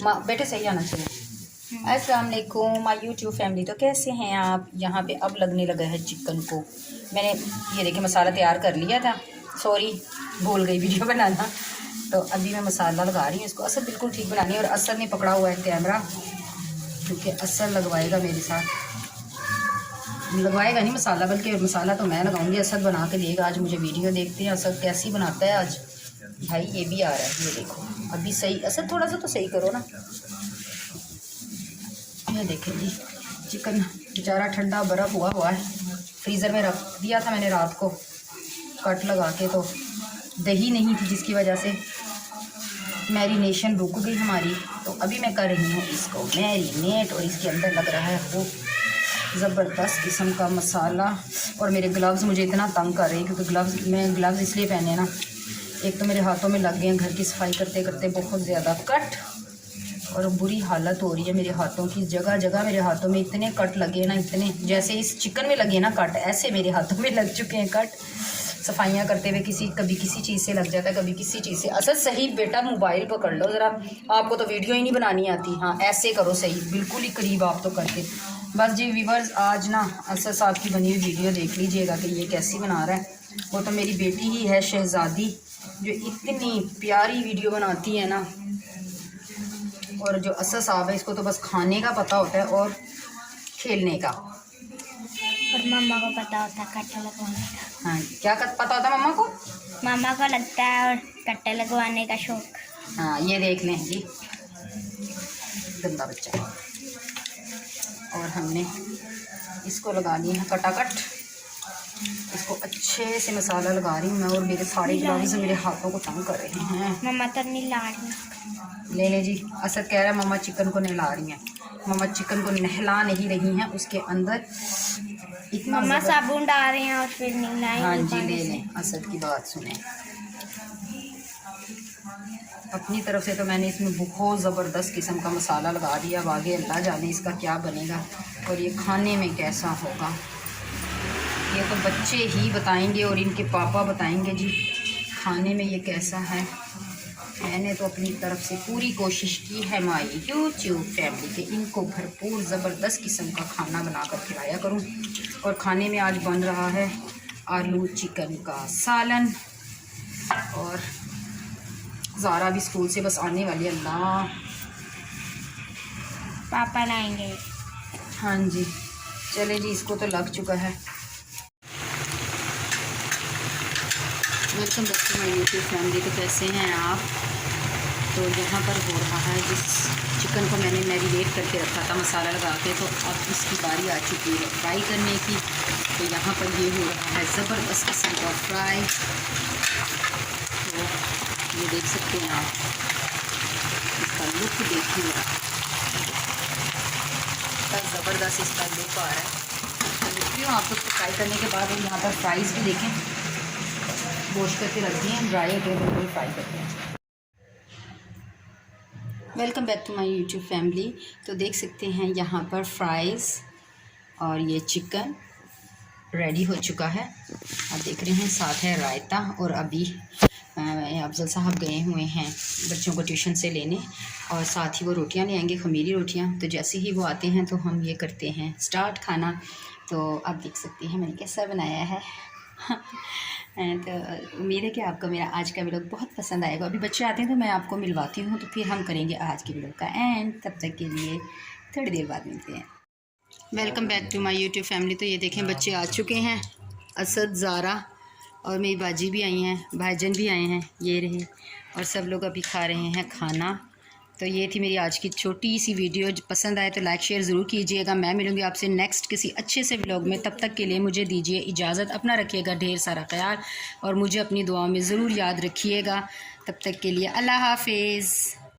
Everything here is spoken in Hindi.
माँ बेटे सही आना चाहिए। अस्सलाम वालेकुम माय यूट्यूब फैमिली। तो कैसे हैं आप? यहाँ पे अब लगने लगा है चिकन को। मैंने ये देखिए मसाला तैयार कर लिया था, सॉरी भूल गई वीडियो बनाना। तो अभी मैं मसाला लगा रही हूँ इसको। असद बिल्कुल ठीक बनानी है और असद ने पकड़ा हुआ है कैमरा, क्योंकि असद लगवाएगा मेरे साथ, लगवाएगा नहीं मसाला, बल्कि मसाला तो मैं लगाऊंगी, असद बना के देगा। आज मुझे वीडियो देखते हैं असद कैसी बनाता है आज। भाई ये भी आ रहा है, ये देखो अभी सही। असद थोड़ा सा तो सही करो ना। ये देखें जी चिकन बेचारा ठंडा बर्फ़ हुआ है, फ्रीज़र में रख दिया था मैंने रात को कट लगा के। तो दही नहीं थी जिसकी वजह से मैरिनेशन रुक गई हमारी। तो अभी मैं कर रही हूँ इसको मैरिनेट और इसके अंदर लग रहा है वो ज़बरदस्त किस्म का मसाला। और मेरे ग्लव्स मुझे इतना तंग कर रहे हैं, क्योंकि मैं ग्लव्स इसलिए पहने ना, एक तो मेरे हाथों में लग गए हैं घर की सफाई करते करते बहुत ज़्यादा कट, और बुरी हालत हो रही है मेरे हाथों की। जगह जगह मेरे हाथों में इतने कट लगे ना, इतने जैसे इस चिकन में लगे ना कट, ऐसे मेरे हाथों में लग चुके हैं कट। सफाइयाँ करते हुए कभी किसी चीज़ से लग जाता है, कभी किसी चीज़ से। असल सही बेटा मोबाइल पकड़ लो ज़रा, आपको तो वीडियो ही नहीं बनानी आती। हाँ ऐसे करो सही, बिल्कुल ही करीब आप तो करते। बस जी व्यूवर्स, आज ना असद साहब की बनी हुई वीडियो देख लीजिएगा कि ये कैसी बना रहा है। वो तो मेरी बेटी ही है शहज़ादी, जो इतनी प्यारी वीडियो बनाती है ना। और जो असद साहब है इसको तो बस खाने का पता होता है और खेलने का, और मम्मा को पता होता है कट्टे लगवाने का। हाँ क्या पता होता है मम्मा को? मम्मा को लगता है और कट्टे लगवाने का शौक। हाँ ये देख लें जी, गंदा बच्चा। और हमने इसको लगा लिया है कटाकट, इसको अच्छे से मसाला लगा रही हूँ मैं। और मेरे सारे ग्लव्स मेरे हाथों को तंग कर रहे हैं। मम्मा तो नहीं ला रही। ले जी, असद कह रहा है मम्मा चिकन को नहला रही हैं। मम्मा चिकन को नहला नहीं रही हैं, उसके अंदर इतना मम्मा साबुन डाल रहे हैं और फिर नहलाएंगे। हाँ जी ले लें, असद की बात सुने। अपनी तरफ से तो मैंने इसमें बहुत ज़बरदस्त किस्म का मसाला लगा दिया। अब आगे अल्लाह जाने इसका क्या बनेगा और ये खाने में कैसा होगा, ये तो बच्चे ही बताएंगे और इनके पापा बताएंगे जी खाने में ये कैसा है। मैंने तो अपनी तरफ से पूरी कोशिश की है माई यूट्यूब फैमिली के इनको भरपूर ज़बरदस्त किस्म का खाना बनाकर खिलाया करूं। और खाने में आज बन रहा है आलू चिकन का सालन। और ज़ारा भी स्कूल से बस आने वाली है। अल्लाह पापा लाएंगे। हाँ जी चले जी, इसको तो लग चुका है। Welcome back to my YouTube family. तो कैसे हैं आप? तो यहाँ पर हो रहा है, जिस चिकन को मैंने मैरिनेट करके रखा था मसाला लगा के, तो अब इसकी बारी आ चुकी है फ्राई करने की। तो यहाँ पर ये हो रहा है ज़बरदस्त किस्म का फ्राई। तो ये देख सकते हैं आप, इसका लुक देखिए कितना ज़बरदस्त इसका लुक आ रहा है। तो देखिए आप लोग फ्राई करने के बाद यहाँ पर फ्राइज़ भी देखें, वॉश करके रख दिए हैं, ड्राई होकर बिल्कुल फ्राई करते हैं। Welcome back to my YouTube family. तो देख सकते हैं यहाँ पर फ्राइज़ और ये चिकन रेडी हो चुका है। आप देख रहे हैं, साथ है रायता। और अभी अफजल साहब गए हुए हैं बच्चों को ट्यूशन से लेने, और साथ ही वो रोटियां ले आएंगे, खमीरी रोटियां। तो जैसे ही वो आते हैं तो हम ये करते हैं स्टार्ट खाना। तो आप देख सकते हैं मैंने कैसा बनाया है। तो उम्मीद है कि आपको मेरा आज का व्लॉग बहुत पसंद आएगा। अभी बच्चे आते हैं तो मैं आपको मिलवाती हूँ, तो फिर हम करेंगे आज के व्लॉग का एंड। तब तक के लिए थोड़ी देर बाद मिलते हैं। Welcome back to my YouTube family. तो ये देखें बच्चे आ चुके हैं, असद, ज़ारा और मेरी बाजी भी आई हैं, भाईजान भी आए हैं, ये रहे। और सब लोग अभी खा रहे हैं खाना। तो ये थी मेरी आज की छोटी सी वीडियो। पसंद आए तो लाइक शेयर ज़रूर कीजिएगा। मैं मिलूँगी आपसे नेक्स्ट किसी अच्छे से व्लॉग में। तब तक के लिए मुझे दीजिए इजाज़त। अपना रखिएगा ढेर सारा ख्याल और मुझे अपनी दुआओं में ज़रूर याद रखिएगा। तब तक के लिए अल्लाह हाफिज़।